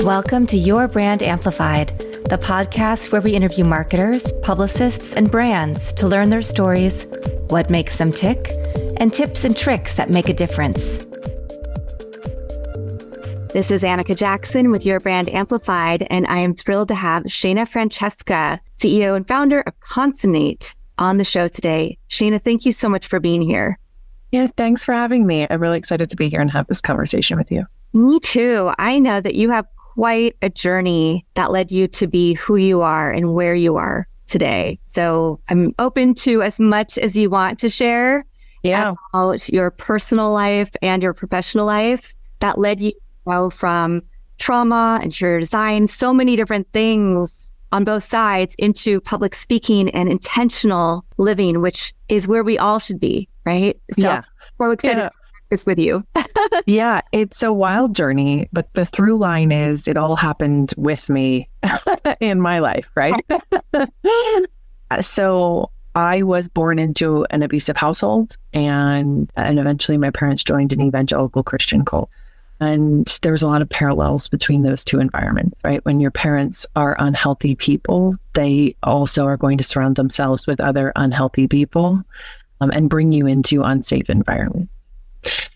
Welcome to Your Brand Amplified, the podcast where we interview marketers, publicists, and brands to learn their stories, what makes them tick, and tips and tricks that make a difference. This is Annika Jackson with Your Brand Amplified, and I am thrilled to have Shana Francesca, CEO and founder of Concinnate, on the show today. Shana, thank you so much for being here. Yeah, thanks for having me. I'm really excited to be here and have this conversation with you. Me too. I know that you have quite a journey that led you to be who you are and where you are today. So I'm open to as much as you want to share about your personal life and your professional life that led you to go from trauma, interior design, so many different things on both sides into public speaking and intentional living, which is where we all should be, right? So we're excited to this with you. Yeah, it's a wild journey, but the through line is it all happened with me in my life, right? So I was born into an abusive household, and eventually my parents joined an evangelical Christian cult. And there's a lot of parallels between those two environments, right? When your parents are unhealthy people, they also are going to surround themselves with other unhealthy people and bring you into unsafe environments.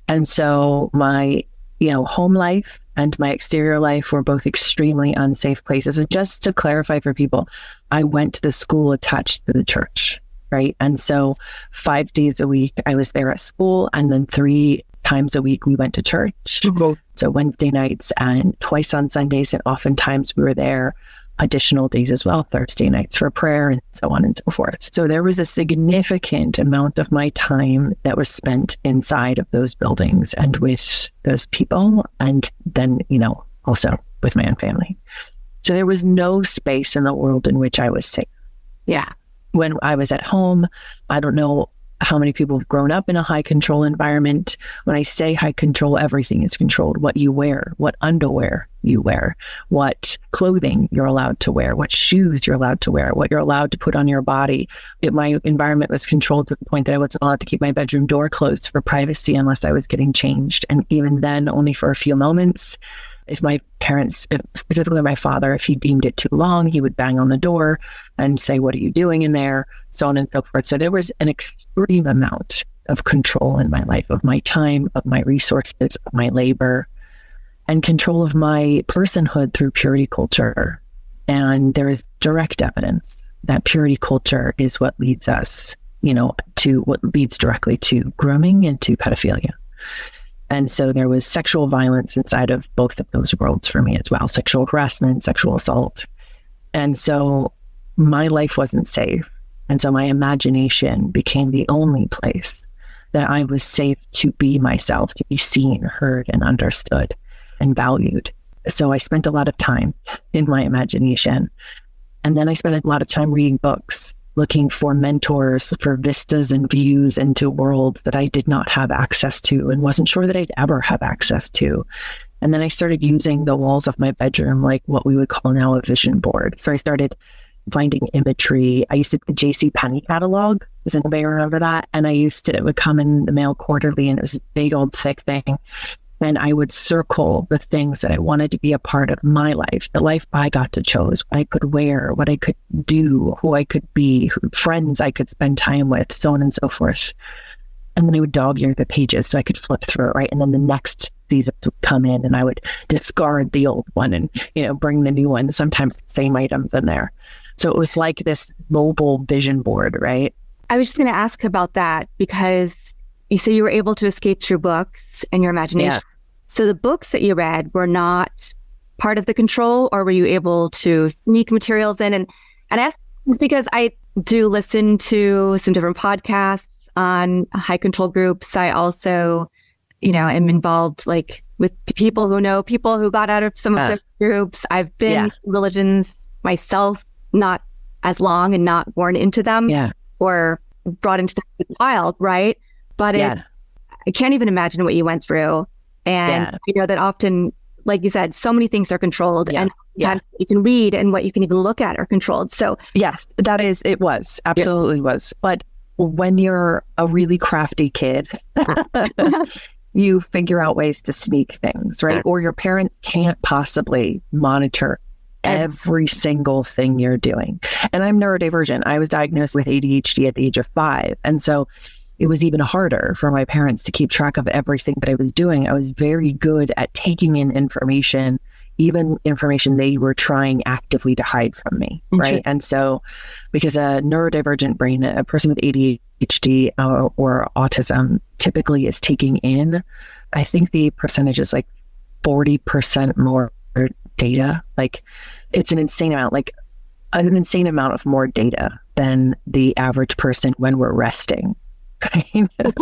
And so my, home life and my exterior life were both extremely unsafe places. And just to clarify for people, I went to the school attached to the church, right? And so 5 days a week I was there at school, and then 3 times a week we went to church. Mm-hmm. So Wednesday nights and twice on Sundays, and oftentimes we were there additional days as well, Thursday nights for prayer and so on and so forth. So there was a significant amount of my time that was spent inside of those buildings and with those people, and then, also with my own family. So there was no space in the world in which I was safe. Yeah. When I was at home, I don't know how many people have grown up in a high control environment. When I say high control, everything is controlled. What you wear, what underwear you wear, what clothing you're allowed to wear, what shoes you're allowed to wear, what you're allowed to put on your body. My environment was controlled to the point that I wasn't allowed to keep my bedroom door closed for privacy unless I was getting changed. And even then, only for a few moments. If my parents, specifically my father, if he deemed it too long, he would bang on the door and say, "What are you doing in there?" So on and so forth. So there was an extreme amount of control in my life, of my time, of my resources, of my labor, and control of my personhood through purity culture. And there is direct evidence that purity culture is what leads us, to what leads directly to grooming and to pedophilia. And so there was sexual violence inside of both of those worlds for me as well, sexual harassment, sexual assault. And so my life wasn't safe. And so my imagination became the only place that I was safe to be myself, to be seen, heard, and understood and valued. So I spent a lot of time in my imagination. And then I spent a lot of time reading books, looking for mentors, for vistas and views into worlds that I did not have access to and wasn't sure that I'd ever have access to. And then I started using the walls of my bedroom like what we would call now a vision board. So I started finding imagery. I used to the JCPenney catalog. Does anybody remember that? And it would come in the mail quarterly, and it was a big old thick thing. And I would circle the things that I wanted to be a part of my life, the life I got to choose, what I could wear, what I could do, who I could be, friends I could spend time with, so on and so forth. And then I would dog-ear the pages so I could flip through it, right? And then the next season would come in, and I would discard the old one and, bring the new one, sometimes the same items in there. So it was like this mobile vision board, right? I was just going to ask about that because you say you were able to escape through books and your imagination. Yeah. So the books that you read were not part of the control, or were you able to sneak materials in? And ask because I do listen to some different podcasts on high control groups. I also, am involved with people who know people who got out of some of those groups. I've been in religions myself, not as long and not born into them or brought into them as a child, right? But I can't even imagine what you went through. And I know that often, like you said, so many things are controlled and sometimes what you can read and what you can even look at are controlled. So yes, it was, absolutely was. But when you're a really crafty kid you figure out ways to sneak things, right? Or your parents can't possibly monitor every single thing you're doing. And I'm neurodivergent. I was diagnosed with ADHD at the age of 5. And so it was even harder for my parents to keep track of everything that I was doing. I was very good at taking in information, even information they were trying actively to hide from me, right? And so because a neurodivergent brain, a person with ADHD or autism typically is taking in, I think the percentage is like 40% more data. Like it's an insane amount, like an insane amount of more data than the average person when we're resting.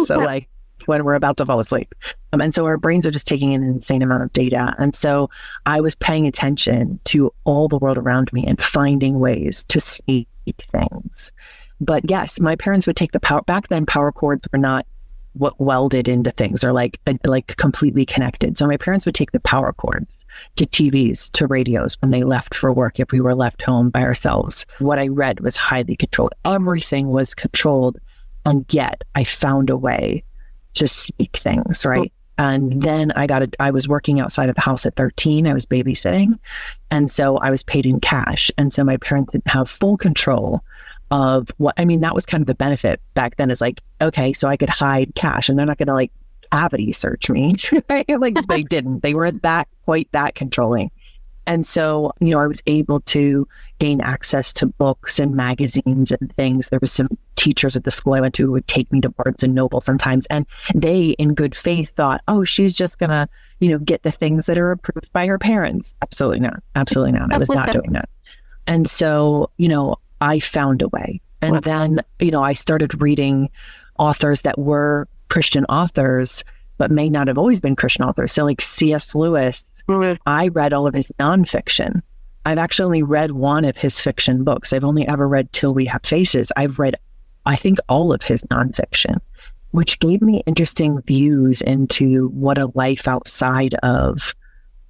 So like when we're about to fall asleep. And so our brains are just taking in an insane amount of data. And so I was paying attention to all the world around me and finding ways to sneak things. But yes, my parents would take the power. Back then, power cords were not what welded into things or like completely connected. So my parents would take the power cords to TVs, to radios when they left for work, if we were left home by ourselves. What I read was highly controlled. Everything was controlled. And yet I found a way to sneak things, right? And then I was working outside of the house at 13. I was babysitting. And so I was paid in cash. And so my parents didn't have full control of that was kind of the benefit back then, is like, okay, so I could hide cash and they're not going to like cavity search me, right? Like they didn't. They weren't quite that controlling. And so, I was able to gain access to books and magazines and things. There was some teachers at the school I went to who would take me to Barnes and Noble sometimes. And they, in good faith, thought, oh, she's just going to, get the things that are approved by her parents. Absolutely not. Absolutely not. I was not doing that. And so, I found a way. And then, I started reading authors that were Christian authors, but may not have always been Christian authors. So like C.S. Lewis, I read all of his nonfiction. I've actually only read one of his fiction books. I've only ever read Till We Have Faces. I've read, I think, all of his nonfiction, which gave me interesting views into what a life outside of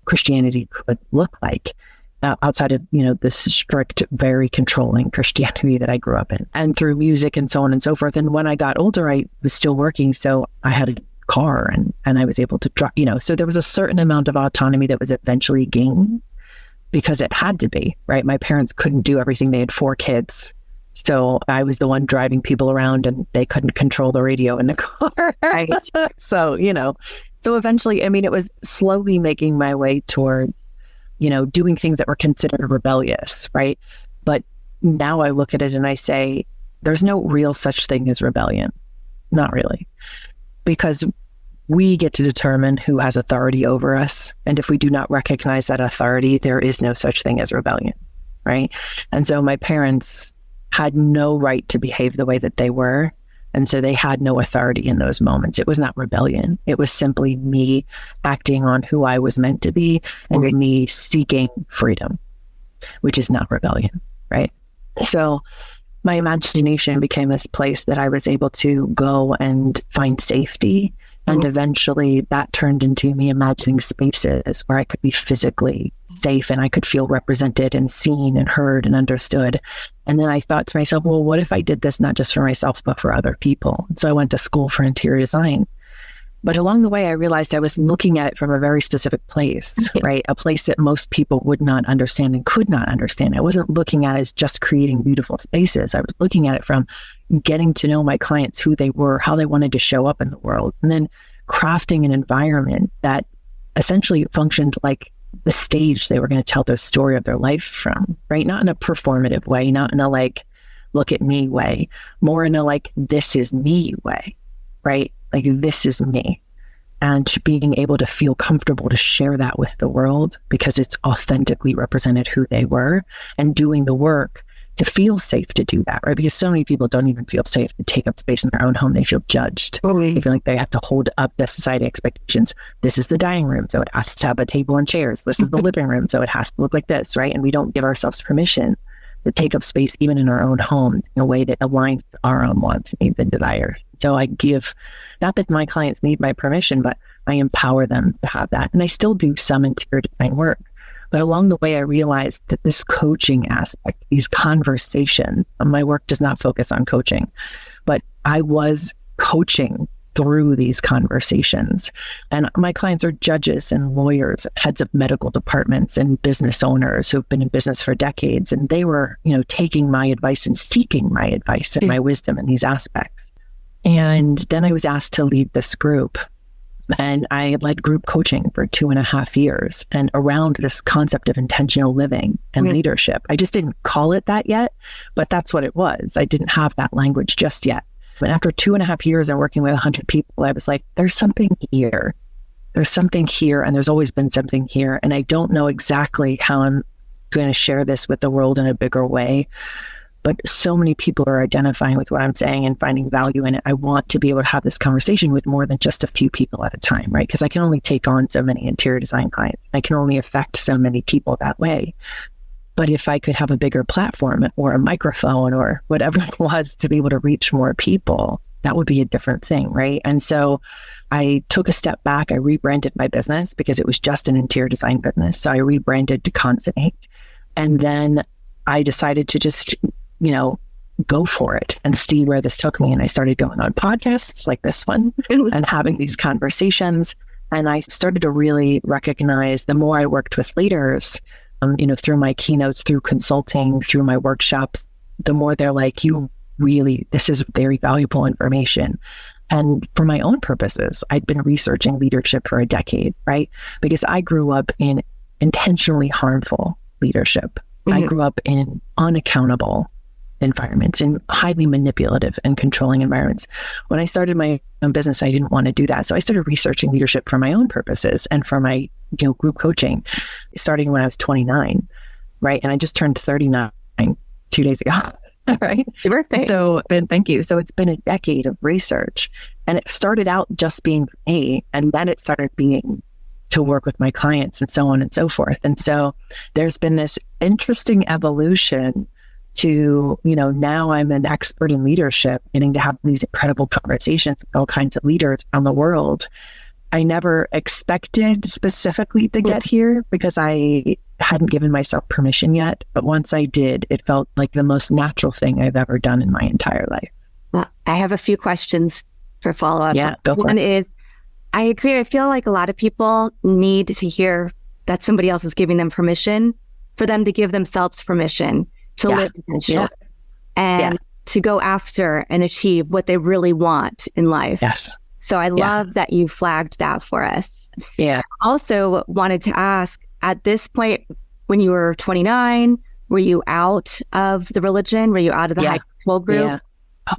Christianity could look like, outside of, this strict, very controlling Christianity that I grew up in, and through music and so on and so forth. And when I got older, I was still working. So I had a car and I was able to drive, so there was a certain amount of autonomy that was eventually gained because it had to be, right? My parents couldn't do everything. They had 4 kids. So I was the one driving people around and they couldn't control the radio in the car. Right? So, so eventually, it was slowly making my way toward, doing things that were considered rebellious, right? But now I look at it and I say, there's no real such thing as rebellion. Not really. Because we get to determine who has authority over us. And if we do not recognize that authority, there is no such thing as rebellion, right? And so my parents had no right to behave the way that they were. And so they had no authority in those moments. It was not rebellion. It was simply me acting on who I was meant to be and me seeking freedom, which is not rebellion, right? So my imagination became this place that I was able to go and find safety. And eventually that turned into me imagining spaces where I could be physically safe and I could feel represented and seen and heard and understood. And then I thought to myself, well, what if I did this not just for myself, but for other people? So I went to school for interior design. But along the way, I realized I was looking at it from a very specific place, right? A place that most people would not understand and could not understand. I wasn't looking at it as just creating beautiful spaces. I was looking at it from getting to know my clients, who they were, how they wanted to show up in the world, and then crafting an environment that essentially functioned like the stage they were going to tell the story of their life from, right? Not in a performative way, not in a like, look at me way, more in a like, this is me way, right? Like, this is me. And being able to feel comfortable to share that with the world because it's authentically represented who they were, and doing the work to feel safe to do that, right? Because so many people don't even feel safe to take up space in their own home. They feel judged. They feel like they have to hold up the society expectations. This is the dining room, so it has to have a table and chairs. This is the living room, so it has to look like this, right? And we don't give ourselves permission to take up space even in our own home in a way that aligns with our own wants, needs, and desires. So I give, not that my clients need my permission, but I empower them to have that. And I still do some interior design work. But along the way, I realized that this coaching aspect, these conversations, my work does not focus on coaching, but I was coaching through these conversations. And my clients are judges and lawyers, heads of medical departments and business owners who've been in business for decades. And they were, taking my advice and seeking my advice and my wisdom in these aspects. And then I was asked to lead this group. And I led group coaching for 2.5 years and around this concept of intentional living and leadership. I just didn't call it that yet, but that's what it was. I didn't have that language just yet. But after 2.5 years and working with 100 people, I was like, there's something here. There's something here. And there's always been something here. And I don't know exactly how I'm going to share this with the world in a bigger way. But so many people are identifying with what I'm saying and finding value in it. I want to be able to have this conversation with more than just a few people at a time, right? Because I can only take on so many interior design clients. I can only affect so many people that way. But if I could have a bigger platform or a microphone or whatever it was to be able to reach more people, that would be a different thing, right? And so I took a step back. I rebranded my business because it was just an interior design business. So I rebranded to Concinnate. And then I decided to just go for it and see where this took me. And I started going on podcasts like this one and having these conversations. And I started to really recognize the more I worked with leaders, through my keynotes, through consulting, through my workshops, the more they're like, this is very valuable information. And for my own purposes, I'd been researching leadership for a decade, right? Because I grew up in intentionally harmful leadership. I grew up in unaccountable environments, in highly manipulative and controlling environments. When I started my own business, I didn't want to do that. So I started researching leadership for my own purposes and for my group coaching, starting when I was 29, right? And I just turned 39 2 days ago, right? Happy birthday. So, thank you. So it's been a decade of research, and it started out just being me, and then it started being to work with my clients and so on and so forth. And so there's been this interesting evolution to, now I'm an expert in leadership, getting to have these incredible conversations with all kinds of leaders around the world. I never expected specifically to get here because I hadn't given myself permission yet. But once I did, it felt like the most natural thing I've ever done in my entire life. Well, I have a few questions for follow-up. Yeah, go for One it. is, I agree. I feel like a lot of people need to hear that somebody else is giving them permission for them to give themselves permission to live intentionally and to go after and achieve what they really want in life. Yes. So I love that you flagged that for us. Yeah. Also wanted to ask, at this point, when you were 29, were you out of the religion? Were you out of the high control group? Yeah.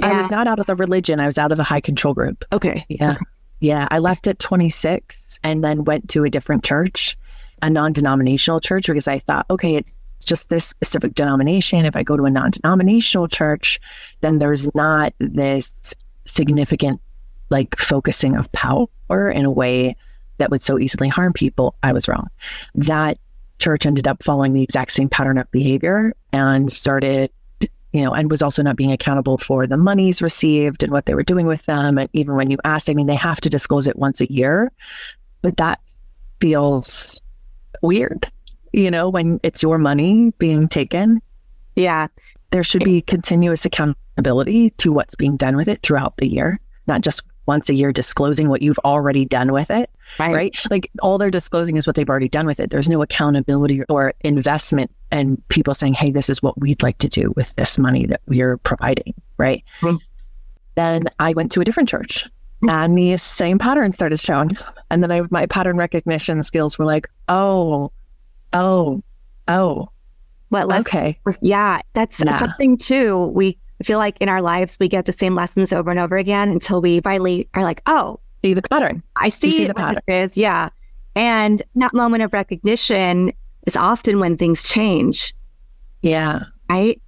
I was not out of the religion. I was out of the high control group. Okay. Yeah. Okay. Yeah. I left at 26 and then went to a different church, a non-denominational church, because I thought, okay, it's just this specific denomination. If I go to a non-denominational church, then there's not this significant focusing of power in a way that would so easily harm people. I was wrong. That church ended up following the exact same pattern of behavior and started, and was also not being accountable for the monies received and what they were doing with them. And even when you asked, they have to disclose it once a year, but that feels weird, when it's your money being taken. Yeah. There should be continuous accountability to what's being done with it throughout the year, not just once a year disclosing what you've already done with it, right? All they're disclosing is what they've already done with it. There's no accountability or investment and people saying, hey, this is what we'd like to do with this money that we're providing, right? Then I went to a different church and the same pattern started showing. And then my pattern recognition skills were like, oh. Okay. Yeah, that's something too. I feel like in our lives, we get the same lessons over and over again until we finally are like, oh, see the pattern. I see the pattern. This is. Yeah. And that moment of recognition is often when things change. Yeah. Right.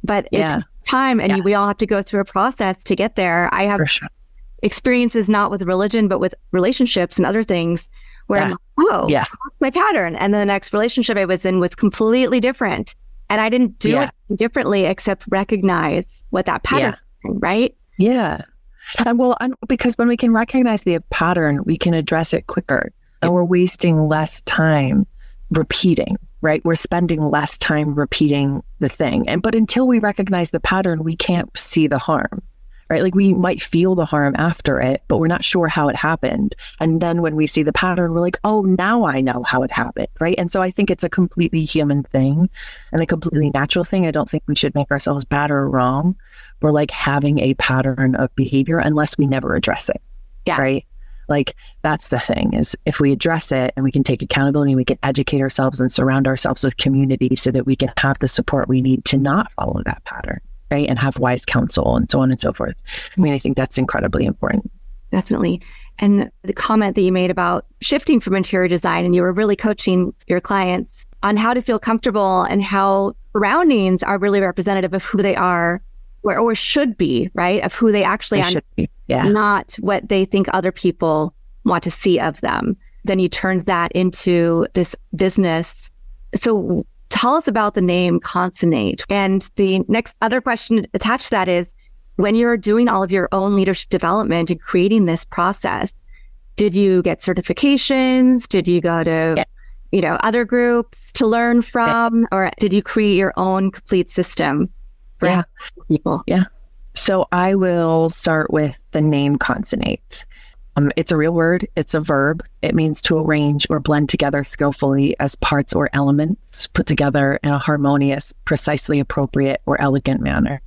But it takes time and we all have to go through a process to get there. I have experiences not with religion, but with relationships and other things where I'm like, that's my pattern. And then the next relationship I was in was completely different. And I didn't do it differently except recognize what that pattern is, right? Yeah. Because when we can recognize the pattern, we can address it quicker and we're wasting less time repeating, right? We're spending less time repeating the thing. But until we recognize the pattern, we can't see the harm, right? Like we might feel the harm after it, but we're not sure how it happened. And then when we see the pattern, we're like, oh, now I know how it happened, right? And so I think it's a completely human thing and a completely natural thing. I don't think we should make ourselves bad or wrong for like having a pattern of behavior unless we never address it, right? Like that's the thing, is if we address it and we can take accountability, we can educate ourselves and surround ourselves with community so that we can have the support we need to not follow that pattern, right? And have wise counsel and so on and so forth. I mean, I think that's incredibly important. Definitely. And the comment that you made about shifting from interior design, and you were really coaching your clients on how to feel comfortable and how surroundings are really representative of who they are or should be, right? Of who they actually are, not what they think other people want to see of them. Then you turned that into this business. So tell us about the name Concinnate. And the next other question attached to that is, when you're doing all of your own leadership development and creating this process, did you get certifications? Did you go to, other groups to learn from? Or did you create your own complete system for people? Yeah. So I will start with the name Concinnate. It's a real word. It's a verb. It means to arrange or blend together skillfully as parts or elements put together in a harmonious, precisely appropriate, or elegant manner.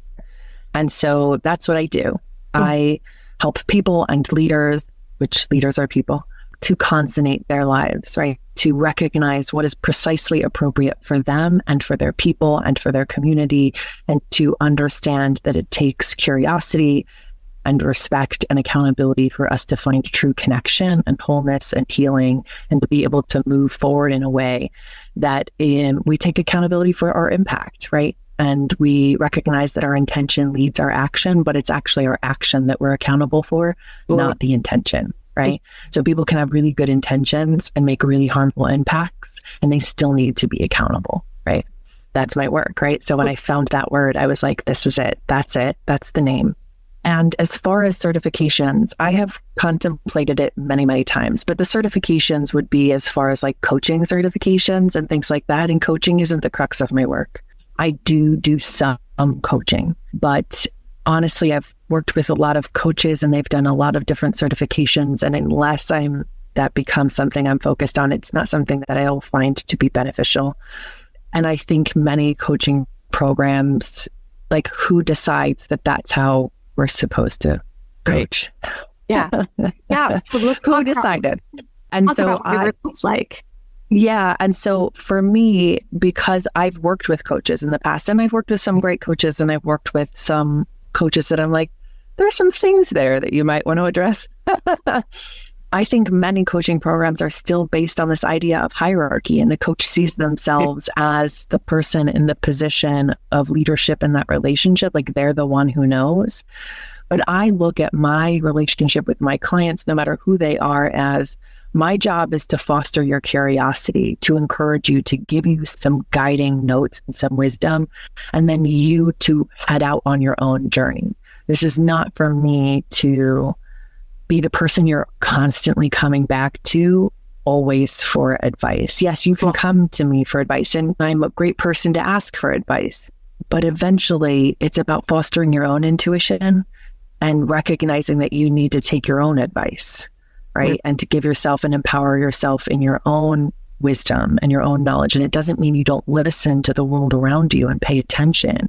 And so that's what I do. I help people and leaders, which leaders are people, to consonate their lives, right? To recognize what is precisely appropriate for them and for their people and for their community, and to understand that it takes curiosity and respect and accountability for us to find true connection and wholeness and healing, and to be able to move forward in a way that we take accountability for our impact, right? And we recognize that our intention leads our action, but it's actually our action that we're accountable for, not the intention, right? So people can have really good intentions and make really harmful impacts, and they still need to be accountable, right? That's my work, right? So when I found that word, I was like, this is it. That's the name. And as far as certifications, I have contemplated it many, many times, but the certifications would be as far as like coaching certifications and things like that. And coaching isn't the crux of my work. I do some coaching, but honestly, I've worked with a lot of coaches and they've done a lot of different certifications. And unless that becomes something I'm focused on, it's not something that I'll find to be beneficial. And I think many coaching programs, like who decides that that's how we're supposed to coach? Yeah. So who decided? And so what it looks like. Yeah. And so for me, because I've worked with coaches in the past, and I've worked with some great coaches, and I've worked with some coaches that I'm like, there's some things there that you might want to address. I think many coaching programs are still based on this idea of hierarchy, and the coach sees themselves as the person in the position of leadership in that relationship, like they're the one who knows. But I look at my relationship with my clients, no matter who they are, as my job is to foster your curiosity, to encourage you, to give you some guiding notes and some wisdom, and then you to head out on your own journey. This is not for me to be the person you're constantly coming back to always for advice. Yes, you can come to me for advice, and I'm a great person to ask for advice. But eventually, it's about fostering your own intuition and recognizing that you need to take your own advice, right? And to give yourself and empower yourself in your own wisdom and your own knowledge. And it doesn't mean you don't listen to the world around you and pay attention,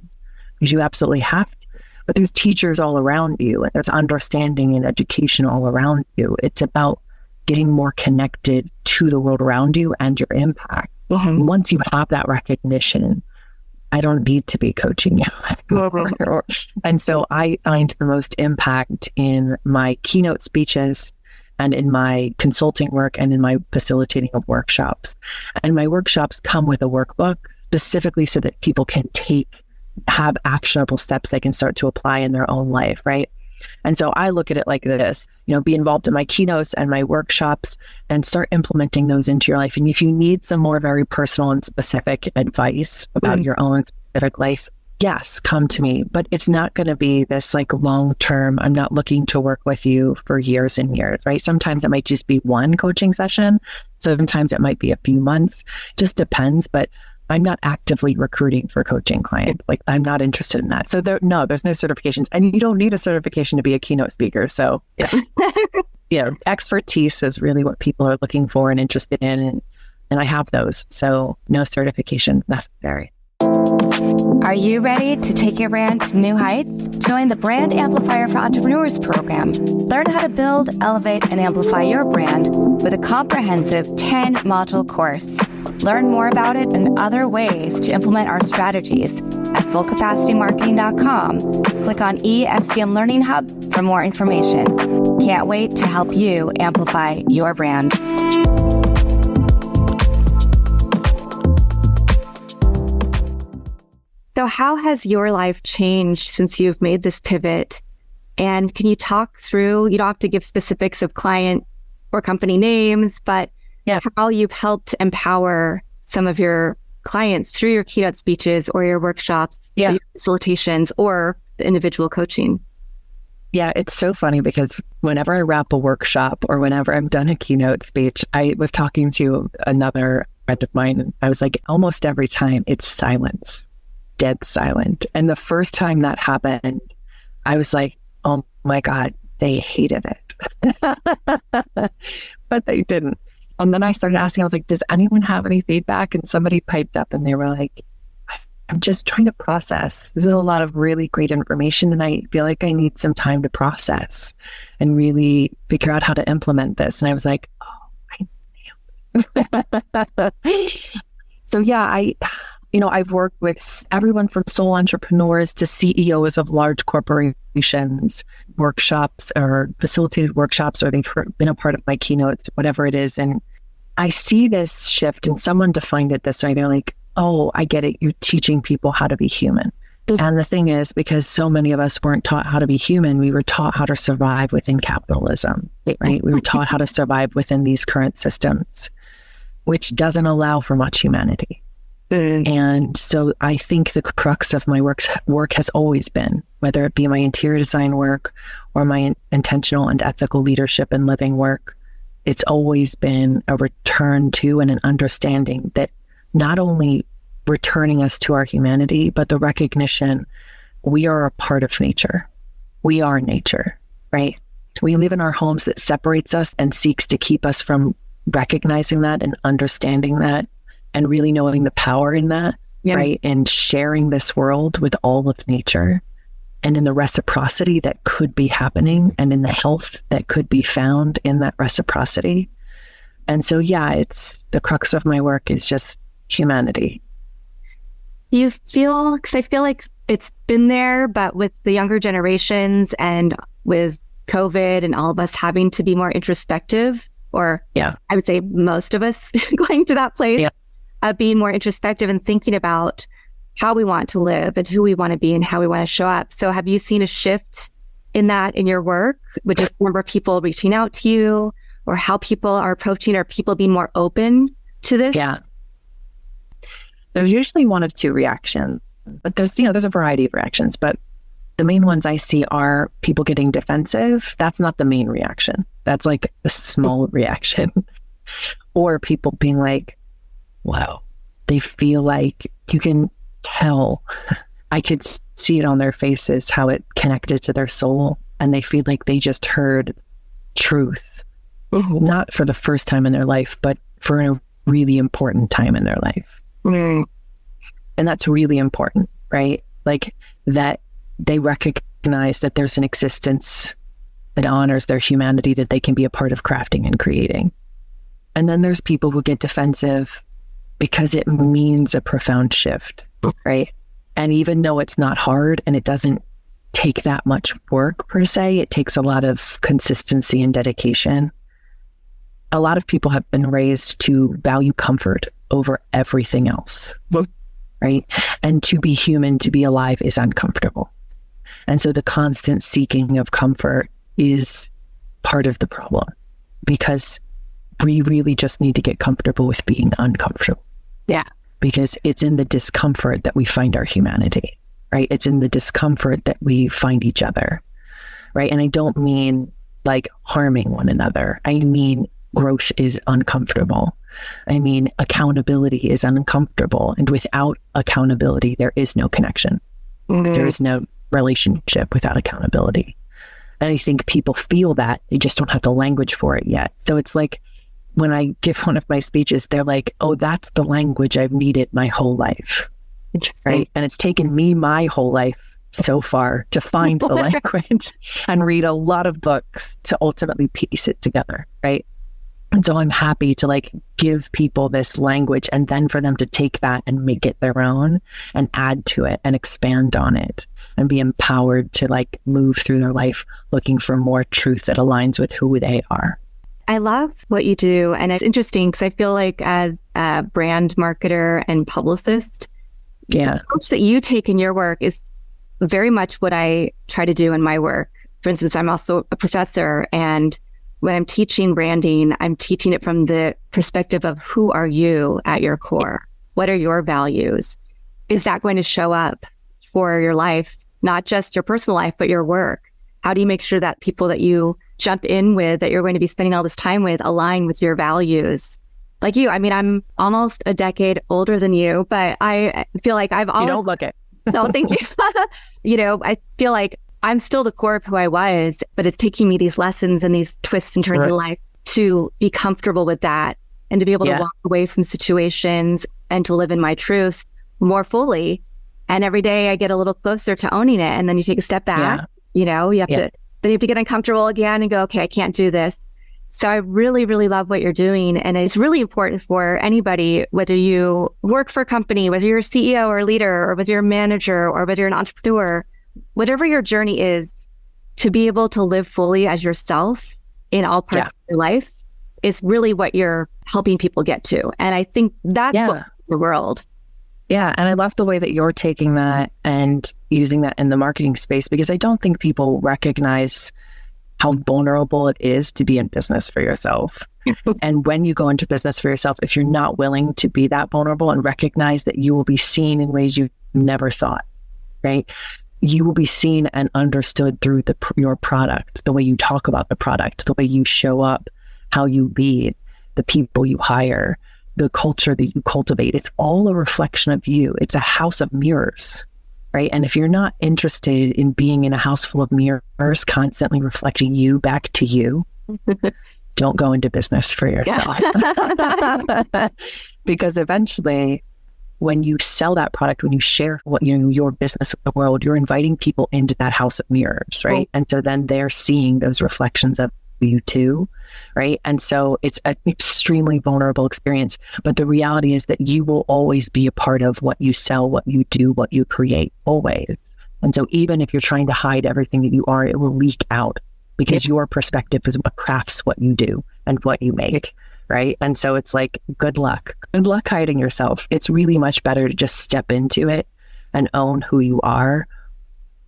because you absolutely have to. But there's teachers all around you, and there's understanding and education all around you. It's about getting more connected to the world around you and your impact. Once you have that recognition, I don't need to be coaching you. And so I find the most impact in my keynote speeches and in my consulting work and in my facilitating of workshops. And my workshops come with a workbook specifically so that people can have actionable steps they can start to apply in their own life, right? And so I look at it like this, be involved in my keynotes and my workshops and start implementing those into your life. And if you need some more very personal and specific advice about your own specific life, yes, come to me. But it's not going to be this like long-term, I'm not looking to work with you for years and years, right? Sometimes it might just be one coaching session. Sometimes it might be a few months, just depends. But I'm not actively recruiting for coaching clients. Like, I'm not interested in that. So there's no certifications, and you don't need a certification to be a keynote speaker. So expertise is really what people are looking for and interested in. And I have those. So no certification necessary. Are you ready to take your brand to new heights? Join the Brand Amplifier for Entrepreneurs program. Learn how to build, elevate, and amplify your brand with a comprehensive 10-module course. Learn more about it and other ways to implement our strategies at fullcapacitymarketing.com. Click on EFCM Learning Hub for more information. Can't wait to help you amplify your brand. So how has your life changed since you've made this pivot? And can you talk through, you don't have to give specifics of client or company names, but how you've helped empower some of your clients through your keynote speeches or your workshops, or your facilitations, or the individual coaching? Yeah, it's so funny because whenever I wrap a workshop or whenever I'm done a keynote speech, I was talking to another friend of mine, and I was like, almost every time it's silence. Dead silent. And the first time that happened, I was like, oh my God, they hated it. But they didn't. And then I started asking, I was like, does anyone have any feedback? And somebody piped up and they were like, I'm just trying to process. There's a lot of really great information and I feel like I need some time to process and really figure out how to implement this. And I was like, oh, I So I've worked with everyone from sole entrepreneurs to CEOs of large corporations, workshops or facilitated workshops, or they've been a part of my keynotes, whatever it is. And I see this shift, and someone defined it this way. They're like, oh, I get it. You're teaching people how to be human. And the thing is, because so many of us weren't taught how to be human, we were taught how to survive within capitalism, right? We were taught how to survive within these current systems, which doesn't allow for much humanity. And so I think the crux of my work has always been, whether it be my interior design work or my intentional and ethical leadership and living work, it's always been a return to and an understanding that not only returning us to our humanity, but the recognition we are a part of nature. We are nature, right? We live in our homes that separates us and seeks to keep us from recognizing that and understanding that, and really knowing the power in that, right? And sharing this world with all of nature and in the reciprocity that could be happening and in the health that could be found in that reciprocity. And so, it's the crux of my work is just humanity. You feel, because I feel like it's been there, but with the younger generations and with COVID and all of us having to be more introspective, or I would say most of us going to that place, being more introspective and thinking about how we want to live and who we want to be and how we want to show up. So have you seen a shift in that in your work, with just the number of people reaching out to you, or how people are approaching, or people being more open to this? Yeah. There's usually one of two reactions, but there's a variety of reactions, but the main ones I see are people getting defensive. That's not the main reaction. That's like a small reaction. Or people being like, wow, they feel like you can tell, I could see it on their faces, how it connected to their soul. And they feel like they just heard truth, not for the first time in their life, but for a really important time in their life. And that's really important, right? Like that they recognize that there's an existence that honors their humanity, that they can be a part of crafting and creating. And then there's people who get defensive because it means a profound shift, right? And even though it's not hard and it doesn't take that much work per se, it takes a lot of consistency and dedication. A lot of people have been raised to value comfort over everything else, right? And to be human, to be alive is uncomfortable. And so the constant seeking of comfort is part of the problem, because we really just need to get comfortable with being uncomfortable. Yeah. Because it's in the discomfort that we find our humanity, right? It's in the discomfort that we find each other, right? And I don't mean like harming one another. I mean growth is uncomfortable. I mean, accountability is uncomfortable. And without accountability, there is no connection. Mm-hmm. There is no relationship without accountability. And I think people feel that, they just don't have the language for it yet. So it's like when I give one of my speeches, they're like, oh, that's the language I've needed my whole life. Interesting. Right? And it's taken me my whole life so far to find the language and read a lot of books to ultimately piece it together. Right. And so I'm happy to like give people this language and then for them to take that and make it their own and add to it and expand on it and be empowered to like move through their life looking for more truth that aligns with who they are. I love what you do. And it's interesting because I feel like as a brand marketer and publicist, the approach that you take in your work is very much what I try to do in my work. For instance, I'm also a professor, and when I'm teaching branding, I'm teaching it from the perspective of who are you at your core? What are your values? Is that going to show up for your life, not just your personal life, but your work? How do you make sure that people that you jump in with, that you're going to be spending all this time with, align with your values? Like you, I mean, I'm almost a decade older than you, but I feel like I've always... You don't look it. No, thank you. You know, I feel like I'm still the core of who I was, but it's taking me these lessons and these twists and turns in life to be comfortable with that and to be able to walk away from situations and to live in my truth more fully. And every day I get a little closer to owning it. And then you take a step back, you know, you have to, then you have to get uncomfortable again and go, okay, I can't do this. So I really, really love what you're doing. And it's really important for anybody, whether you work for a company, whether you're a CEO or a leader, or whether you're a manager, or whether you're an entrepreneur, whatever your journey is, to be able to live fully as yourself in all parts of your life is really what you're helping people get to. And I think that's what the world. Yeah. And I love the way that you're taking that and using that in the marketing space, because I don't think people recognize how vulnerable it is to be in business for yourself. And when you go into business for yourself, if you're not willing to be that vulnerable and recognize that you will be seen in ways you never thought, right? You will be seen and understood through your product, the way you talk about the product, the way you show up, how you lead, the people you hire, the culture that you cultivate. It's all a reflection of you. It's a house of mirrors. Right. And if you're not interested in being in a house full of mirrors, constantly reflecting you back to you, don't go into business for yourself. Because eventually, when you sell that product, when you share what your business with the world, you're inviting people into that house of mirrors. Right. And so then they're seeing those reflections of you too. Right. And so it's an extremely vulnerable experience. But the reality is that you will always be a part of what you sell, what you do, what you create, always. And so even if you're trying to hide everything that you are, it will leak out because your perspective is what crafts what you do and what you make. Right. And so it's like, good luck. Good luck hiding yourself. It's really much better to just step into it and own who you are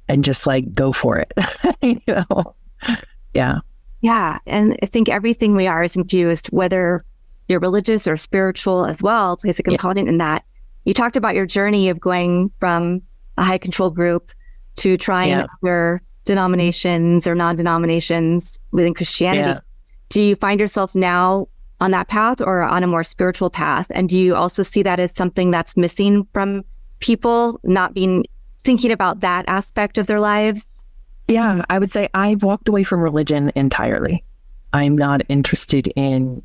and just like go for it. You know? Yeah. Yeah. And I think everything we are is infused, whether you're religious or spiritual as well, plays a component in that. You talked about your journey of going from a high control group to trying other denominations or non-denominations within Christianity. Do you find yourself now on that path or on a more spiritual path? And do you also see that as something that's missing from people not thinking about that aspect of their lives? Yeah, I would say I've walked away from religion entirely. I'm not interested in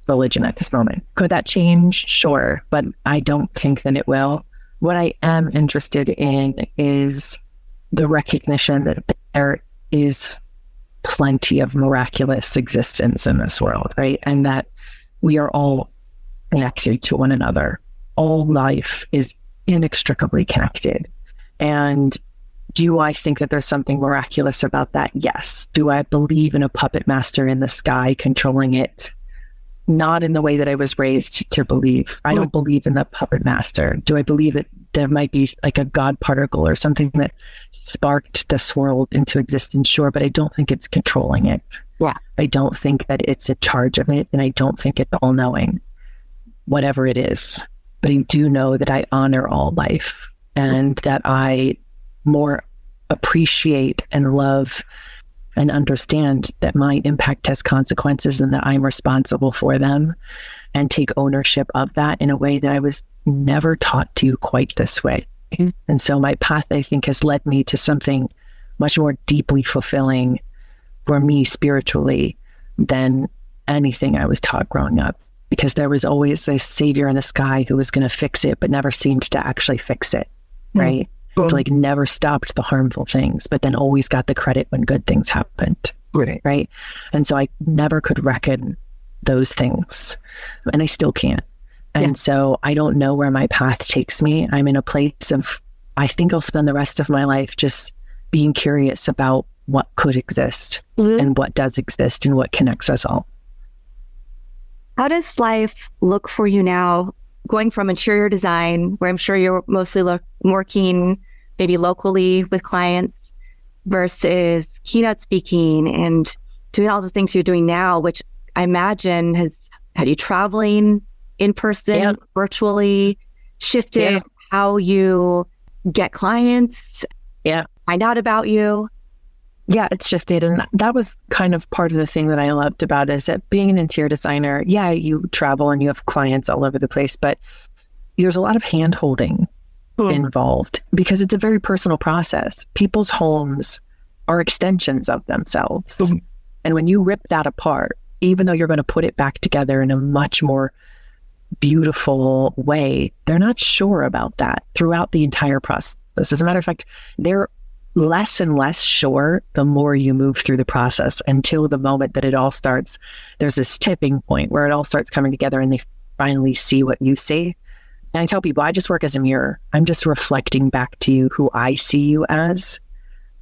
religion at this moment. Could that change? Sure, but I don't think that it will. What I am interested in is the recognition that there is plenty of miraculous existence in this world, right? And that we are all connected to one another. All life is inextricably connected. And do I think that there's something miraculous about that? Yes. Do I believe in a puppet master in the sky controlling it? Not in the way that I was raised to believe. I don't believe in the puppet master. Do I believe that there might be like a God particle or something that sparked this world into existence? Sure, but I don't think it's controlling it. Yeah. I don't think that it's in charge of it, and I don't think it's all-knowing, whatever it is. But I do know that I honor all life and that I more appreciate and love and understand that my impact has consequences and that I'm responsible for them, and take ownership of that in a way that I was never taught to quite this way. And so my path, I think, has led me to something much more deeply fulfilling for me spiritually than anything I was taught growing up, because there was always a savior in the sky who was going to fix it, but never seemed to actually fix it, right? Like never stopped the harmful things, but then always got the credit when good things happened, right? And so I never could reckon those things, and I still can't. And so I don't know where my path takes me. I'm in a place of, I think I'll spend the rest of my life just being curious about what could exist and what does exist and what connects us all. How does life look for you now, going from interior design, where I'm sure you're mostly working maybe locally with clients, versus keynote speaking and doing all the things you're doing now, which I imagine has had you traveling in person, virtually, shifted how you get clients, find out about you? Yeah, it's shifted. And that was kind of part of the thing that I loved about it, is that being an interior designer, you travel and you have clients all over the place, but there's a lot of hand-holding involved, because it's a very personal process. People's homes are extensions of themselves. And when you rip that apart, even though you're going to put it back together in a much more beautiful way, they're not sure about that throughout the entire process. As a matter of fact, they're less and less sure the more you move through the process, until the moment that it all starts. There's this tipping point where it all starts coming together and they finally see what you see. And I tell people, I just work as a mirror. I'm just reflecting back to you who I see you as.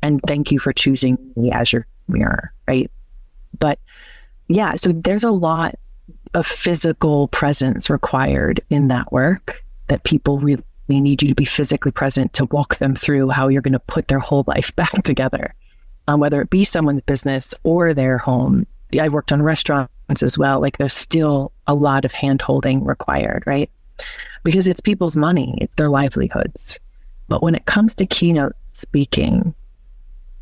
And thank you for choosing me as your mirror, right? But so there's a lot of physical presence required in that work, that people really need you to be physically present to walk them through how you're going to put their whole life back together, whether it be someone's business or their home. I worked on restaurants as well. Like, there's still a lot of hand-holding required, right? Because it's people's money, it's their livelihoods. But when it comes to keynote speaking,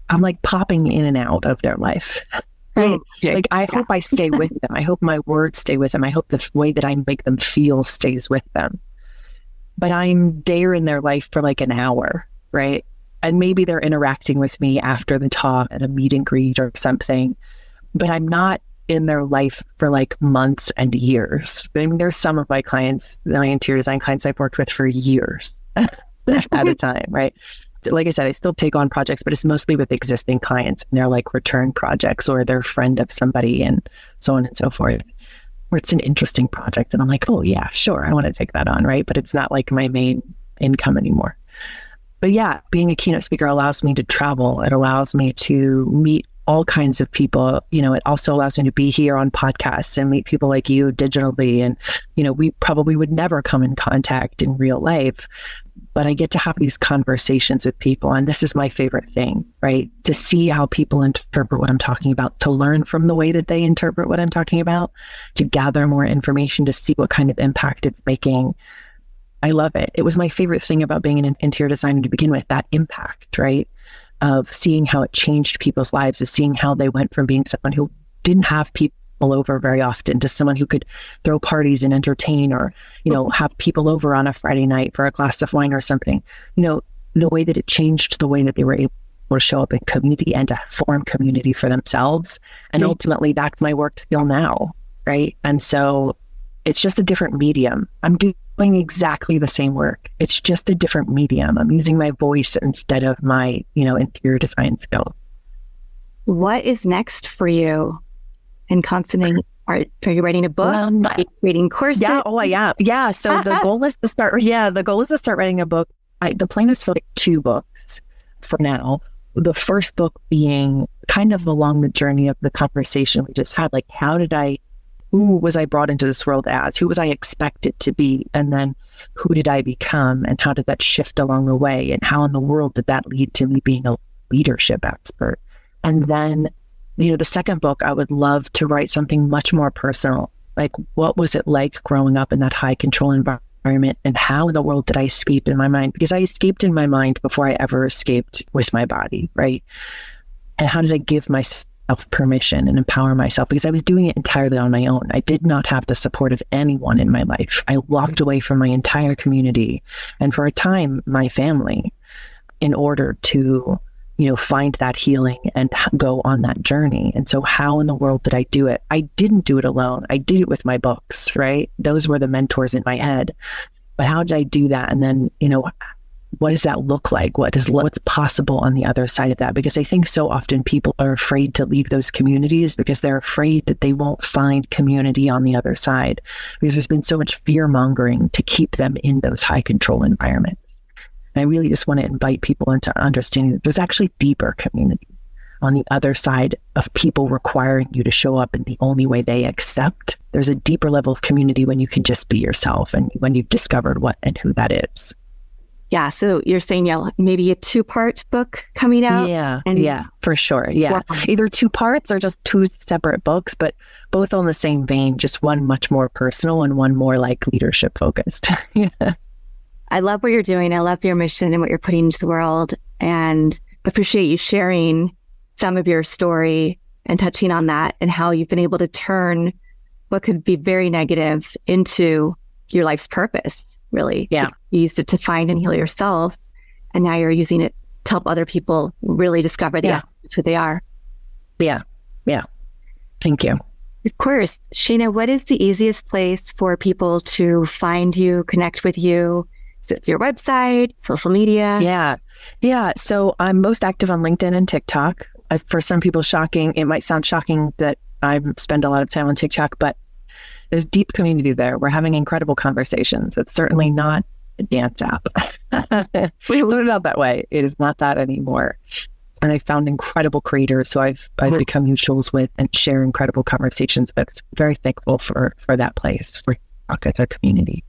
I'm like popping in and out of their life. Right? Like, I hope I stay with them. I hope my words stay with them. I hope the way that I make them feel stays with them. But I'm there in their life for like an hour, right? And maybe they're interacting with me after the talk at a meet and greet or something, but I'm not in their life for like months and years. I mean, there's some of my clients, my interior design clients, I've worked with for years at a time, right? Like I said, I still take on projects, but it's mostly with existing clients, and they're like return projects, or they're a friend of somebody and so on and so forth, where it's an interesting project. And I'm like, oh yeah, sure, I want to take that on, right? But it's not like my main income anymore. But yeah, being a keynote speaker allows me to travel. It allows me to meet all kinds of people. You know, it also allows me to be here on podcasts and meet people like you digitally. And, you know, we probably would never come in contact in real life, but I get to have these conversations with people. And this is my favorite thing, right? To see how people interpret what I'm talking about, to learn from the way that they interpret what I'm talking about, to gather more information, to see what kind of impact it's making. I love it. It was my favorite thing about being an interior designer to begin with, that impact, right? Of seeing how it changed people's lives, of seeing how they went from being someone who didn't have people over very often to someone who could throw parties and entertain, or, you know, have people over on a Friday night for a glass of wine or something. You know, the way that it changed the way that they were able to show up in community and to form community for themselves. And ultimately, that's my work still now, right? And so it's just a different medium. I'm doing exactly the same work. It's just a different medium. I'm using my voice instead of my, you know, interior design skill. What is next for you in Concinnate? Are you writing a book? Are you creating courses? Yeah. So the goal is to start. The goal is to start writing a book. The plan is for like 2 books for now. The first book being kind of along the journey of the conversation we just had. Like, who was I brought into this world as? Who was I expected to be? And then who did I become? And how did that shift along the way? And how in the world did that lead to me being a leadership expert? And then, you know, the second book, I would love to write something much more personal. Like, what was it like growing up in that high control environment? And how in the world did I escape in my mind? Because I escaped in my mind before I ever escaped with my body, right? And how did I give myself permission and empower myself? Because I was doing it entirely on my own. I did not have the support of anyone in my life. I walked away from my entire community and for a time, my family, in order to, find that healing and go on that journey. And so how in the world did I do it? I didn't do it alone. I did it with my books, right? Those were the mentors in my head. But how did I do that? And then, what does that look like? What's possible on the other side of that? Because I think so often people are afraid to leave those communities because they're afraid that they won't find community on the other side, because there's been so much fear mongering to keep them in those high control environments. And I really just want to invite people into understanding that there's actually deeper community on the other side of people requiring you to show up in the only way they accept. There's a deeper level of community when you can just be yourself and when you've discovered what and who that is. Yeah. So you're saying, maybe a 2-part book coming out? Yeah, for sure. Yeah. Wow. Either 2 parts or just 2 separate books, but both on the same vein, just one much more personal and one more like leadership focused. Yeah. I love what you're doing. I love your mission and what you're putting into the world, and appreciate you sharing some of your story and touching on that and how you've been able to turn what could be very negative into your life's purpose, really. Yeah. You used it to find and heal yourself, and now you're using it to help other people really discover the essence of who they are. Yeah. Thank you. Of course. Shana, what is the easiest place for people to find you, connect with you? Is it your website, social media? Yeah. So I'm most active on LinkedIn and TikTok. For some people, it might sound shocking that I spend a lot of time on TikTok, but there's deep community there. We're having incredible conversations. It's certainly not a dance app. It started out that way. It is not that anymore. And I found incredible creators who I've become mutuals with and share incredible conversations with. So I'm very thankful for that place, for a community.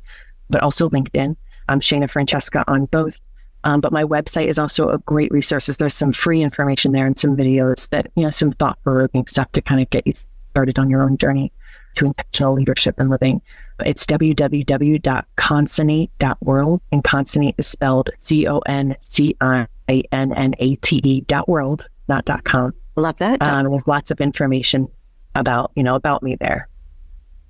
But also LinkedIn. I'm Shana Francesca on both. But my website is also a great resource. There's some free information there and some videos that, some thought-provoking stuff to kind of get you started on your own journey to intentional leadership and living. It's www.concinnate.world, and Concinnate is spelled CONCINNATE.world, not .com. Love that. With lots of information about me there.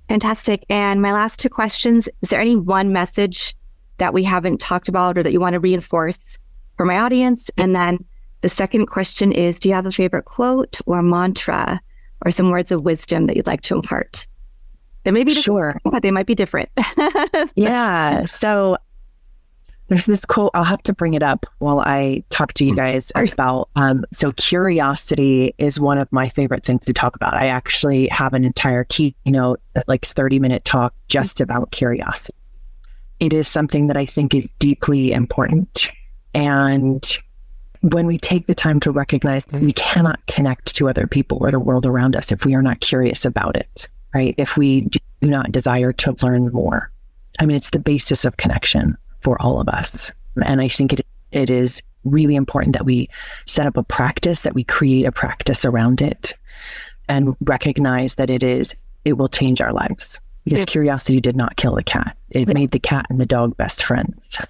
Fantastic. And my last 2 questions, is there any one message that we haven't talked about or that you want to reinforce for my audience? And then the second question is, do you have a favorite quote or mantra or some words of wisdom that you'd like to impart? They may be different, but they might be different. Yeah. So there's this quote, I'll have to bring it up while I talk to you guys about, so curiosity is one of my favorite things to talk about. I actually have an entire keynote, like 30-minute talk just about curiosity. It is something that I think is deeply important. And when we take the time to recognize that we cannot connect to other people or the world around us if we are not curious about it, right? If we do not desire to learn more. I mean, it's the basis of connection for all of us. And I think it is really important that we set up a practice, that we create a practice around it and recognize that it will change our lives. Because curiosity did not kill the cat. It made the cat and the dog best friends.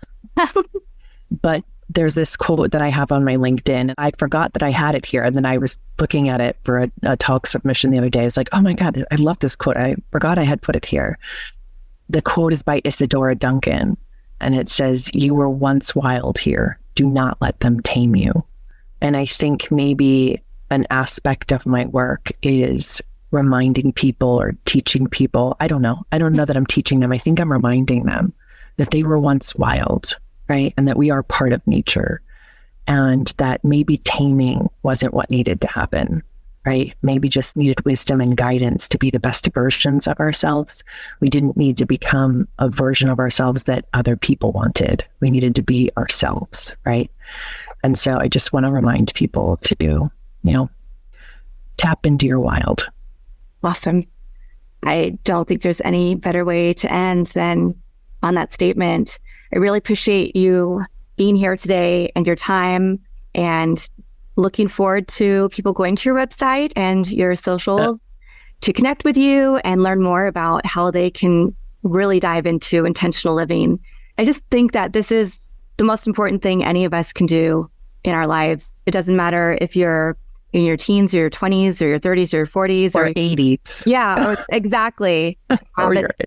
But there's this quote that I have on my LinkedIn. I forgot that I had it here. And then I was looking at it for a talk submission the other day. It's like, oh my God, I love this quote. I forgot I had put it here. The quote is by Isadora Duncan. And it says, "You were once wild here. Do not let them tame you." And I think maybe an aspect of my work is reminding people or teaching people. I don't know that I'm teaching them. I think I'm reminding them that they were once wild, right? And that we are part of nature, and that maybe taming wasn't what needed to happen, right? Maybe just needed wisdom and guidance to be the best versions of ourselves. We didn't need to become a version of ourselves that other people wanted. We needed to be ourselves, right? And so I just want to remind people to, tap into your wild. Awesome. I don't think there's any better way to end than on that statement. I really appreciate you being here today and your time, and looking forward to people going to your website and your socials to connect with you and learn more about how they can really dive into intentional living. I just think that this is the most important thing any of us can do in our lives. It doesn't matter if you're in your teens or your 20s or your 30s or your 40s or 80s. Yeah, exactly.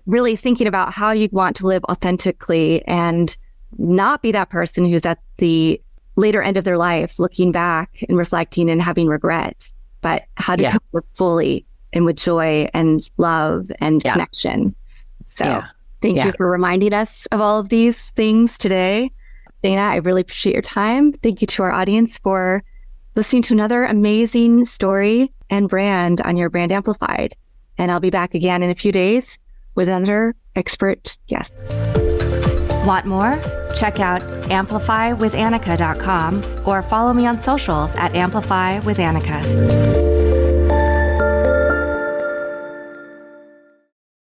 Really thinking about how you want to live authentically and not be that person who's at the later end of their life, looking back and reflecting and having regret, but how to live fully and with joy and love and connection. So thank you for reminding us of all of these things today. Dana, I really appreciate your time. Thank you to our audience for listening to another amazing story and brand on your Brand Amplified. And I'll be back again in a few days with another expert guest. Want more? Check out amplifywithannika.com or follow me on socials at amplifywithannika.